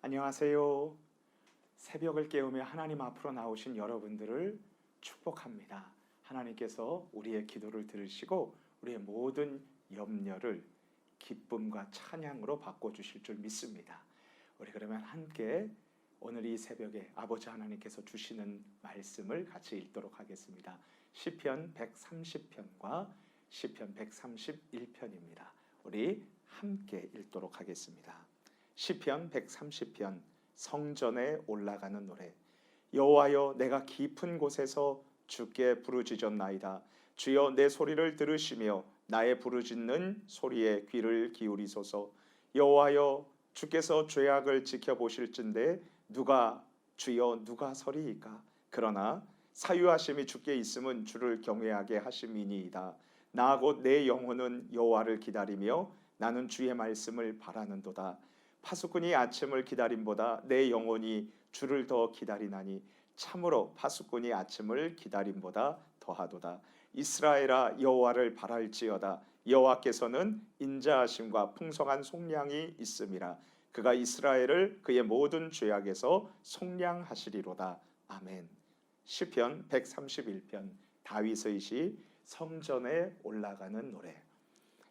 안녕하세요. 새벽을 깨우며 하나님 앞으로 나오신 여러분들을 축복합니다. 하나님께서 우리의 기도를 들으시고 우리의 모든 염려를 기쁨과 찬양으로 바꿔주실 줄 믿습니다. 우리 그러면 함께 오늘 이 새벽에 아버지 하나님께서 주시는 말씀을 같이 읽도록 하겠습니다. 시편 130편과 시편 131편입니다. 우리 함께 읽도록 하겠습니다. 시편 130편 성전에 올라가는 노래. 여호와여, 내가 깊은 곳에서 주께 부르짖었나이다. 주여, 내 소리를 들으시며 나의 부르짖는 소리에 귀를 기울이소서. 여호와여, 주께서 죄악을 지켜보실진대 주여 누가 서리이까? 그러나 사유하심이 주께 있음은 주를 경외하게 하심이니이다. 나 곧 내 영혼은 여호와를 기다리며 나는 주의 말씀을 바라는도다. 파수꾼이 아침을 기다림보다 내 영혼이 주를 더 기다리나니 참으로 파수꾼이 아침을 기다림보다 더하도다. 이스라엘아, 여호와를 바랄지어다. 여호와께서는 인자하심과 풍성한 속량이 있음이라. 그가 이스라엘을 그의 모든 죄악에서 속량하시리로다. 아멘. 시편 131편 다윗의 시 성전에 올라가는 노래.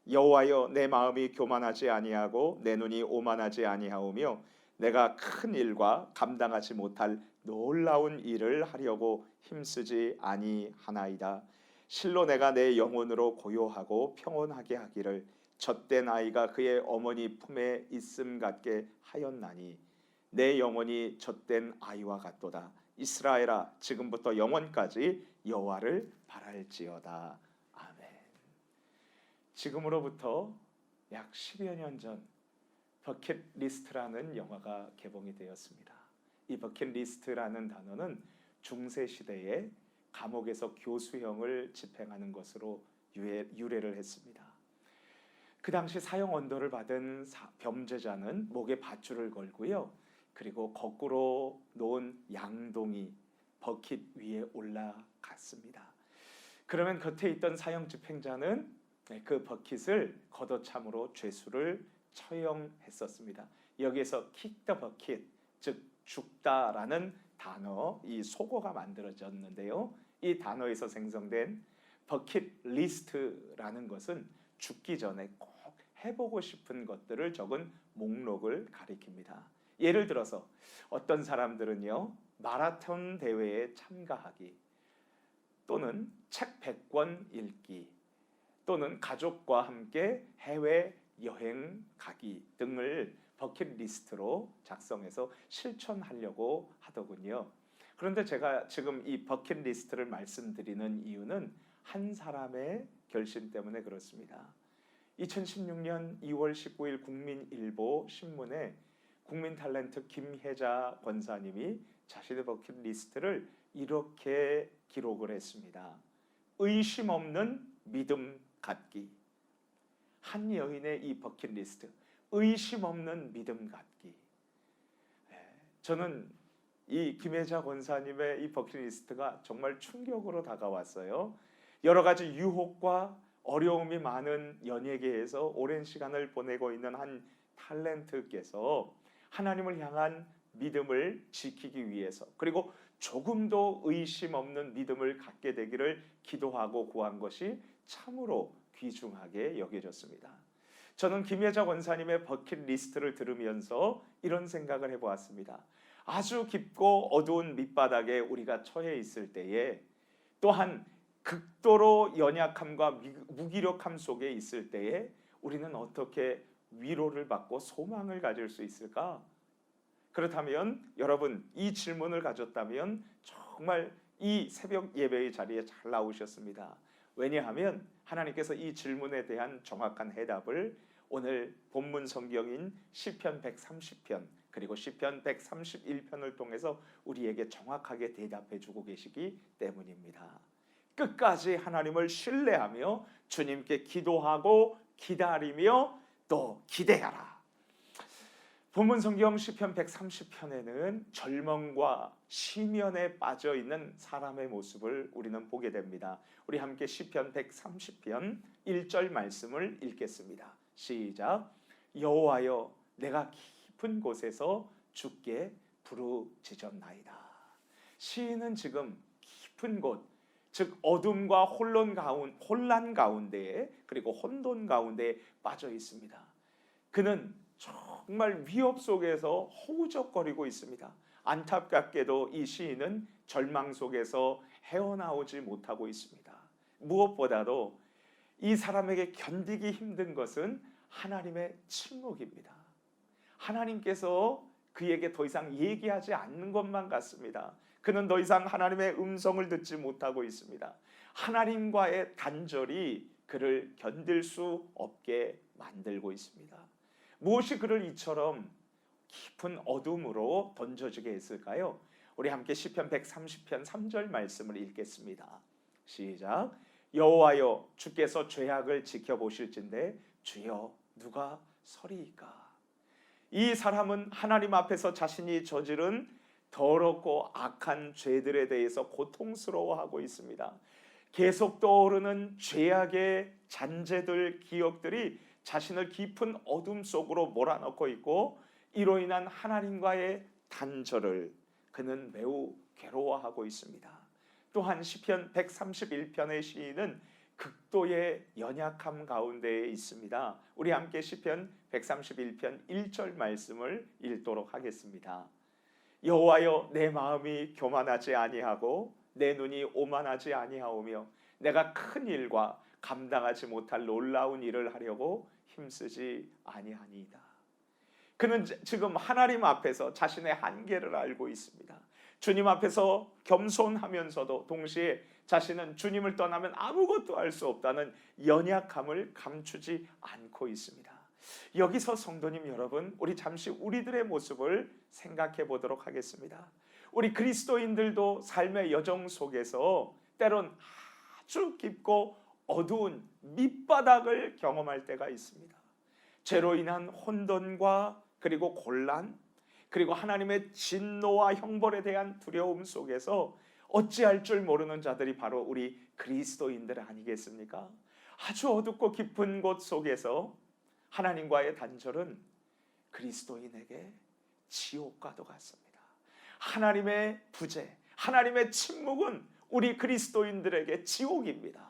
여호와여, 내 마음이 교만하지 아니하고 내 눈이 오만하지 아니하오며 내가 큰 일과 감당하지 못할 놀라운 일을 하려고 힘쓰지 아니하나이다. 실로 내가 내 영혼으로 고요하고 평온하게 하기를 젖된 아이가 그의 어머니 품에 있음 같게 하였나니 내 영혼이 젖된 아이와 같도다. 이스라엘아, 지금부터 영원까지 여호와를 바랄지어다. 아멘. 지금으로부터 약 10여 년 전 버킷리스트라는 영화가 개봉이 되었습니다. 이 버킷리스트라는 단어는 중세시대에 감옥에서 교수형을 집행하는 것으로 유래를 했습니다. 그 당시 사형 언도를 받은 범죄자는 목에 밧줄을 걸고요. 그리고 거꾸로 놓은 양동이 버킷 위에 올라갔습니다. 그러면 곁에 있던 사형 집행자는 그 버킷을 걷어참으로 죄수를 처형했었습니다. 여기에서 kick the bucket, 즉 죽다라는 단어, 이 속어가 만들어졌는데요. 이 단어에서 생성된 버킷리스트라는 것은 죽기 전에 꼭 해보고 싶은 것들을 적은 목록을 가리킵니다. 예를 들어서 어떤 사람들은요, 마라톤 대회에 참가하기, 또는 책 100권 읽기, 또는 가족과 함께 해외 여행 가기 등을 버킷리스트로 작성해서 실천하려고 하더군요. 그런데 제가 지금 이 버킷리스트를 말씀드리는 이유는 한 사람의 결심 때문에 그렇습니다. 2016년 2월 19일 국민일보 신문에 국민 탤런트 김혜자 권사님이 자신의 버킷리스트를 이렇게 기록을 했습니다. 의심 없는 믿음 갖기. 한 여인의 이 버킷리스트, 의심 없는 믿음 갖기. 저는 이 김혜자 권사님의 이 버킷리스트가 정말 충격으로 다가왔어요. 여러 가지 유혹과 어려움이 많은 연예계에서 오랜 시간을 보내고 있는 한 탤런트께서 하나님을 향한 믿음을 지키기 위해서, 그리고 조금도 의심 없는 믿음을 갖게 되기를 기도하고 구한 것이 참으로 귀중하게 여겨졌습니다. 저는 김혜자 권사님의 버킷리스트를 들으면서 이런 생각을 해보았습니다. 아주 깊고 어두운 밑바닥에 우리가 처해 있을 때에, 또한 극도로 연약함과 무기력함 속에 있을 때에 우리는 어떻게 위로를 받고 소망을 가질 수 있을까? 그렇다면 여러분, 이 질문을 가졌다면 정말 이 새벽 예배의 자리에 잘 나오셨습니다. 왜냐하면 하나님께서 이 질문에 대한 정확한 해답을 오늘 본문 성경인 시편 130편 그리고 시편 131편을 통해서 우리에게 정확하게 대답해 주고 계시기 때문입니다. 끝까지 하나님을 신뢰하며 주님께 기도하고 기다리며 또 기대하라. 본문 성경 시편 130편에는 절망과 시면에 빠져 있는 사람의 모습을 우리는 보게 됩니다. 우리 함께 시편 130편 1절 말씀을 읽겠습니다. 시작. 여호와여, 내가 깊은 곳에서 주께 부르짖었나이다. 시인은 지금 깊은 곳, 즉 어둠과 혼란 가운데에, 그리고 혼돈 가운데에 빠져 있습니다. 그는 정말 위협 속에서 허우적거리고 있습니다. 안타깝게도 이 시인은 절망 속에서 헤어나오지 못하고 있습니다. 무엇보다도 이 사람에게 견디기 힘든 것은 하나님의 침묵입니다. 하나님께서 그에게 더 이상 얘기하지 않는 것만 같습니다. 그는 더 이상 하나님의 음성을 듣지 못하고 있습니다. 하나님과의 단절이 그를 견딜 수 없게 만들고 있습니다. 무엇이 그를 이처럼 깊은 어둠으로 던져지게 했을까요? 우리 함께 시편 130편 3절 말씀을 읽겠습니다. 시작. 여호와여, 주께서 죄악을 지켜보실진대 주여 누가 서리이까? 이 사람은 하나님 앞에서 자신이 저지른 더럽고 악한 죄들에 대해서 고통스러워하고 있습니다. 계속 떠오르는 죄악의 잔재들, 기억들이 자신을 깊은 어둠 속으로 몰아넣고 있고, 이로 인한 하나님과의 단절을 그는 매우 괴로워하고 있습니다. 또한 시편 131편의 시인은 극도의 연약함 가운데에 있습니다. 우리 함께 시편 131편 1절 말씀을 읽도록 하겠습니다. 여호와여, 내 마음이 교만하지 아니하고 내 눈이 오만하지 아니하오며 내가 큰 일과 감당하지 못할 놀라운 일을 하려고 힘쓰지 아니하니이다. 그는 지금 하나님 앞에서 자신의 한계를 알고 있습니다. 주님 앞에서 겸손하면서도 동시에 자신은 주님을 떠나면 아무것도 할 수 없다는 연약함을 감추지 않고 있습니다. 여기서 성도님 여러분, 우리 잠시 우리들의 모습을 생각해 보도록 하겠습니다. 우리 그리스도인들도 삶의 여정 속에서 때론 아주 깊고 어두운 밑바닥을 경험할 때가 있습니다. 죄로 인한 혼돈과 그리고 곤란, 그리고 하나님의 진노와 형벌에 대한 두려움 속에서 어찌할 줄 모르는 자들이 바로 우리 그리스도인들 아니겠습니까? 아주 어둡고 깊은 곳 속에서 하나님과의 단절은 그리스도인에게 지옥과도 같습니다. 하나님의 부재, 하나님의 침묵은 우리 그리스도인들에게 지옥입니다.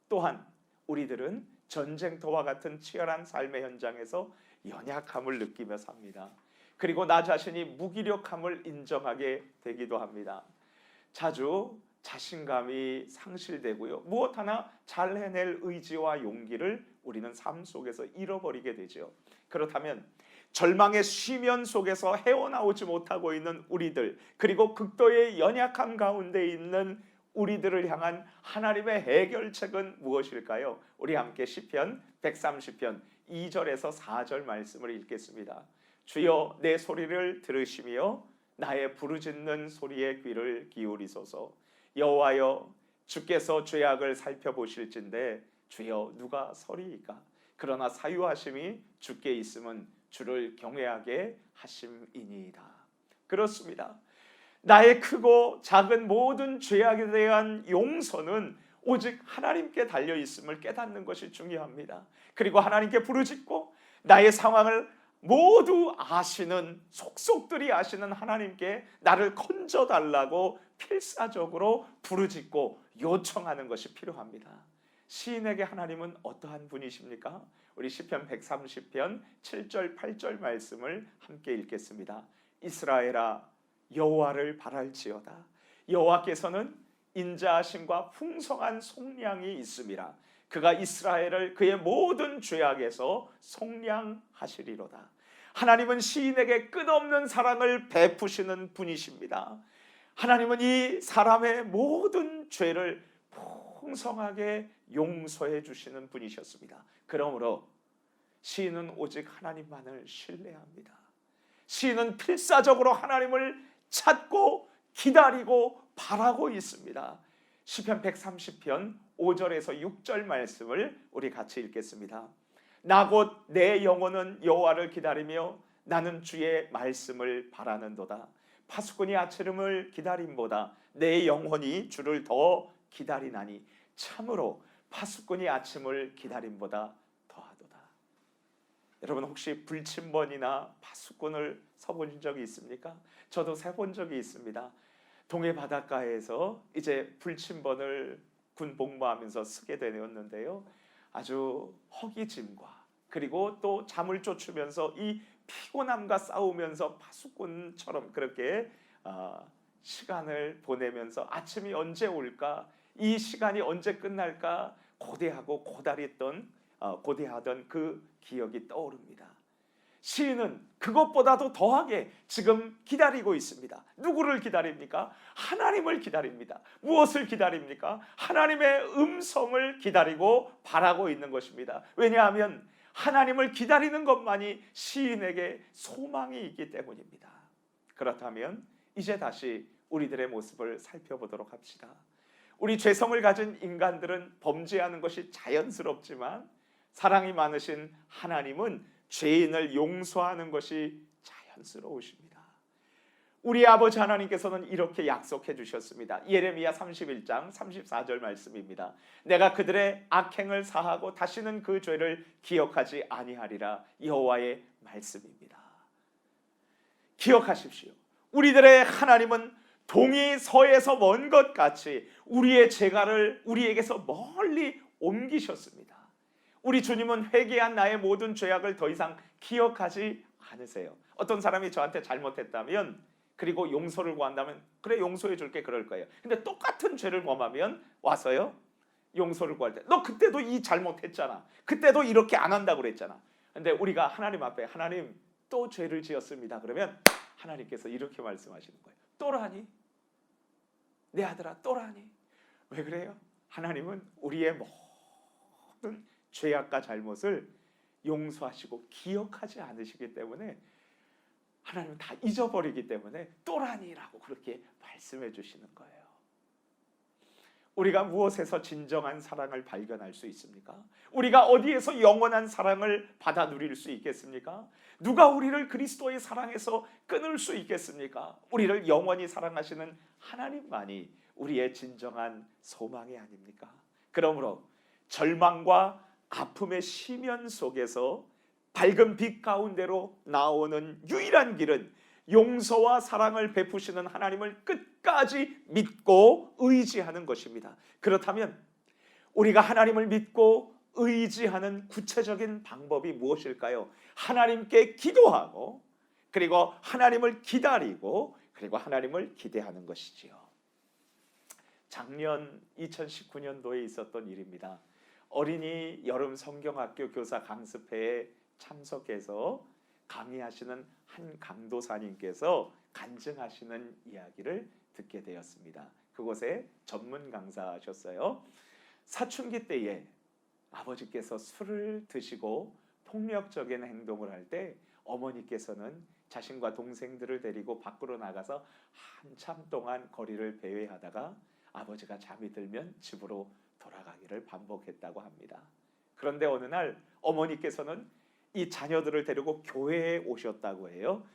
또한 우리들은 전쟁터와 같은 치열한 삶의 현장에서 연약함을 느끼며 삽니다. 그리고 나 자신이 무기력함을 인정하게 되기도 합니다. 자주 자신감이 상실되고요, 무엇 하나 잘 해낼 의지와 용기를 우리는 삶 속에서 잃어버리게 되죠. 그렇다면 절망의 쉬면 속에서 헤어나오지 못하고 있는 우리들, 그리고 극도의 연약함 가운데 있는 우리들을 향한 하나님의 해결책은 무엇일까요? 우리 함께 시편 130편 2절에서 4절 말씀을 읽겠습니다. 주여, 내 소리를 들으시며 나의 부르짖는 소리에 귀를 기울이소서. 여호와여, 주께서 죄악을 살펴보실진대 주여 누가 서리이까? 그러나 사유하심이 주께 있음은 주를 경외하게 하심이니이다. 그렇습니다. 나의 크고 작은 모든 죄악에 대한 용서는 오직 하나님께 달려 있음을 깨닫는 것이 중요합니다. 그리고 하나님께 부르짖고 나의 상황을 모두 아시는, 속속들이 아시는 하나님께 나를 건져달라고 필사적으로 부르짖고 요청하는 것이 필요합니다. 시인에게 하나님은 어떠한 분이십니까? 우리 시편 130편 7절 8절 말씀을 함께 읽겠습니다. 이스라엘아, 여호와를 바랄지어다. 여호와께서는 인자하심과 풍성한 속량이 있음이라. 그가 이스라엘을 그의 모든 죄악에서 속량하시리로다. 하나님은 시인에게 끝없는 사랑을 베푸시는 분이십니다. 하나님은 이 사람의 모든 죄를 풍성하게 용서해 주시는 분이셨습니다. 그러므로 시인은 오직 하나님만을 신뢰합니다. 시인은 필사적으로 하나님을 찾고 기다리고 바라고 있습니다. 시편 130편 5절에서 6절 말씀을 우리 같이 읽겠습니다. 나 곧 내 영혼은 여호와를 기다리며 나는 주의 말씀을 바라는도다. 파수꾼이 아침을 기다림보다 내 영혼이 주를 더 기다리나니 참으로 파수꾼이 아침을 기다림보다 더하도다. 여러분 혹시 불침번이나 파수꾼을 서본 적이 있습니까? 저도 세본 적이 있습니다. 동해 바닷가에서 이제 불침번을 군 복무하면서 쓰게 되었는데요. 아주 허기짐과 그리고 또 잠을 쫓으면서 이 피곤함과 싸우면서 파수꾼처럼 그렇게 시간을 보내면서 아침이 언제 올까, 이 시간이 언제 끝날까 고대하고 고대하던 그 기억이 떠오릅니다. 시인은 그것보다도 더하게 지금 기다리고 있습니다. 누구를 기다립니까? 하나님을 기다립니다. 무엇을 기다립니까? 하나님의 음성을 기다리고 바라고 있는 것입니다. 왜냐하면 하나님을 기다리는 것만이 시인에게 소망이 있기 때문입니다. 그렇다면 이제 다시 우리들의 모습을 살펴보도록 합시다. 우리 죄성을 가진 인간들은 범죄하는 것이 자연스럽지만 사랑이 많으신 하나님은 죄인을 용서하는 것이 자연스러우십니다. 우리 아버지 하나님께서는 이렇게 약속해 주셨습니다. 예레미야 31장 34절 말씀입니다. 내가 그들의 악행을 사하고 다시는 그 죄를 기억하지 아니하리라. 여호와의 말씀입니다. 기억하십시오. 우리들의 하나님은 동이 서에서 먼 것 같이 우리의 죄가를 우리에게서 멀리 옮기셨습니다. 우리 주님은 회개한 나의 모든 죄악을 더 이상 기억하지 않으세요. 어떤 사람이 저한테 잘못했다면 그리고 용서를 구한다면 그래 용서해 줄게 그럴 거예요. 근데 똑같은 죄를 범하면 와서요 용서를 구할 때 너 그때도 이 잘못했잖아. 그때도 이렇게 안 한다고 그랬잖아. 근데 우리가 하나님 앞에 하나님 또 죄를 지었습니다. 그러면 하나님께서 이렇게 말씀하시는 거예요. 또라니? 내 아들아 또라니? 왜 그래요? 하나님은 우리의 모든 죄악과 잘못을 용서하시고 기억하지 않으시기 때문에 하나님은 다 잊어버리기 때문에 또라니라고 그렇게 말씀해 주시는 거예요. 우리가 무엇에서 진정한 사랑을 발견할 수 있습니까? 우리가 어디에서 영원한 사랑을 받아 누릴 수 있겠습니까? 누가 우리를 그리스도의 사랑에서 끊을 수 있겠습니까? 우리를 영원히 사랑하시는 하나님만이 우리의 진정한 소망이 아닙니까? 그러므로 절망과 아픔의 심연 속에서 밝은 빛 가운데로 나오는 유일한 길은 용서와 사랑을 베푸시는 하나님을 끝까지 믿고 의지하는 것입니다. 그렇다면 우리가 하나님을 믿고 의지하는 구체적인 방법이 무엇일까요? 하나님께 기도하고 그리고 하나님을 기다리고 그리고 하나님을 기대하는 것이지요. 작년 2019년도에 있었던 일입니다. 어린이 여름 성경학교 교사 강습회에 참석해서 강의하시는 한 강도사님께서 간증하시는 이야기를 듣게 되었습니다. 그곳에 전문 강사하셨어요. 사춘기 때에 아버지께서 술을 드시고 폭력적인 행동을 할 때 어머니께서는 자신과 동생들을 데리고 밖으로 나가서 한참 동안 거리를 배회하다가 아버지가 잠이 들면 집으로 돌아가기를 반복했다고 합니다. 그런데 어느 날 어머니께서는 이 자녀들을 데리고 교회에 오셨다고 해요.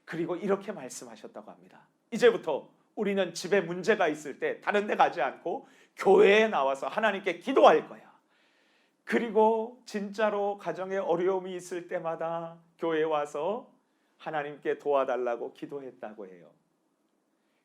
그리고 이렇게 말씀하셨다고 합니다. 이제부터 우리는 집에 문제가 있을 때 다른 데 가지 않고 교회에 나와서 하나님께 기도할 거야. 그리고 진짜로 가정에 어려움이 있을 때마다 교회에 와서 하나님께 도와달라고 기도했다고 해요.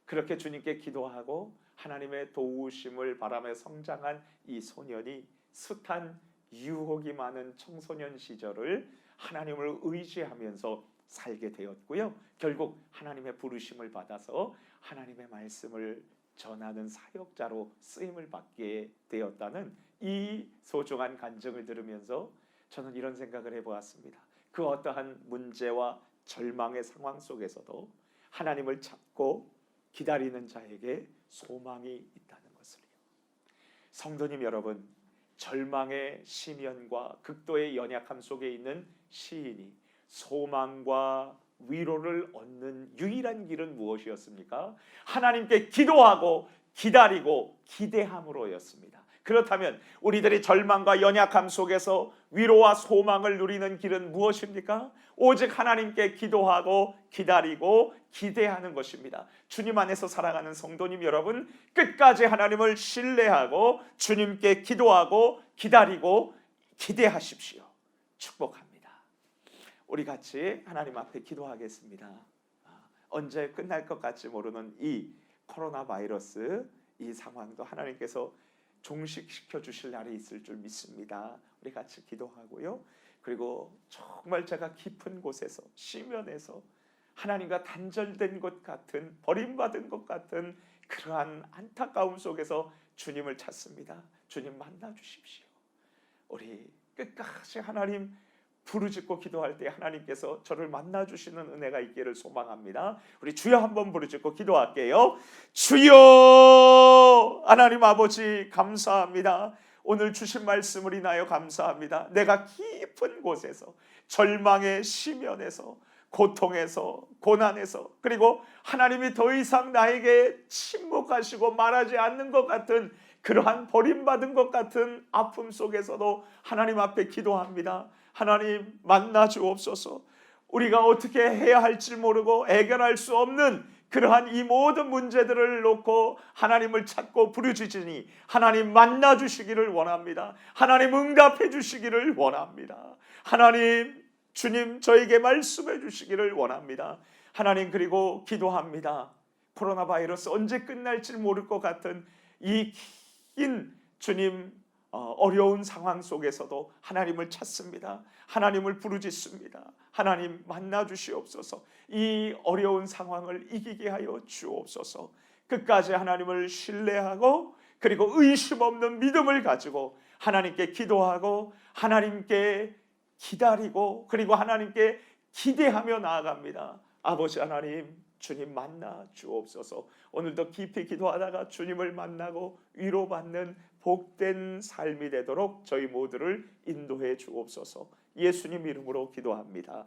그렇게 주님께 기도하고 하나님의 도우심을 바라며 성장한 이 소년이 숱한 유혹이 많은 청소년 시절을 하나님을 의지하면서 살게 되었고요. 결국 하나님의 부르심을 받아서 하나님의 말씀을 전하는 사역자로 쓰임을 받게 되었다는 이 소중한 간증을 들으면서 저는 이런 생각을 해보았습니다. 그 어떠한 문제와 절망의 상황 속에서도 하나님을 찾고 기다리는 자에게 소망이 있다는 것을요. 성도님 여러분, 절망의 심연과 극도의 연약함 속에 있는 시인이 소망과 위로를 얻는 유일한 길은 무엇이었습니까? 하나님께 기도하고 기다리고 기대함으로였습니다. 그렇다면 우리들이 절망과 연약함 속에서 위로와 소망을 누리는 길은 무엇입니까? 오직 하나님께 기도하고 기다리고 기대하는 것입니다. 주님 안에서 살아가는 성도님 여러분, 끝까지 하나님을 신뢰하고 주님께 기도하고 기다리고 기대하십시오. 축복합니다. 우리 같이 하나님 앞에 기도하겠습니다. 언제 끝날 것 같지 모르는 이 코로나 바이러스 이 상황도 하나님께서 종식시켜 주실 날이 있을 줄 믿습니다. 우리 같이 기도하고요. 그리고 정말 제가 깊은 곳에서 시면에서 하나님과 단절된 것 같은, 버림받은 것 같은 그러한 안타까움 속에서 주님을 찾습니다. 주님 만나 주십시오. 우리 끝까지 하나님 부르짖고 기도할 때 하나님께서 저를 만나 주시는 은혜가 있기를 소망합니다. 우리 주여 한번 부르짖고 기도할게요. 주여, 하나님 아버지 감사합니다. 오늘 주신 말씀을 인하여 감사합니다. 내가 깊은 곳에서, 절망의 시면에서, 고통에서, 고난에서, 그리고 하나님이 더 이상 나에게 침묵하시고 말하지 않는 것 같은 그러한 버림받은 것 같은 아픔 속에서도 하나님 앞에 기도합니다. 하나님 만나 주옵소서. 우리가 어떻게 해야 할지 모르고 해결할 수 없는 그러한 이 모든 문제들을 놓고 하나님을 찾고 부르짖으니 하나님 만나 주시기를 원합니다. 하나님 응답해 주시기를 원합니다. 하나님, 주님 저에게 말씀해 주시기를 원합니다. 하나님, 그리고 기도합니다. 코로나 바이러스 언제 끝날지 모를 것 같은 이 긴 주님 어려운 상황 속에서도 하나님을 찾습니다. 하나님을 부르짖습니다. 하나님 만나 주시옵소서. 이 어려운 상황을 이기게 하여 주옵소서. 끝까지 하나님을 신뢰하고 그리고 의심 없는 믿음을 가지고 하나님께 기도하고 하나님께 기다리고 그리고 하나님께 기대하며 나아갑니다. 아버지 하나님, 주님 만나 주옵소서. 오늘도 깊이 기도하다가 주님을 만나고 위로받는 복된 삶이 되도록 저희 모두를 인도해 주옵소서. 예수님 이름으로 기도합니다.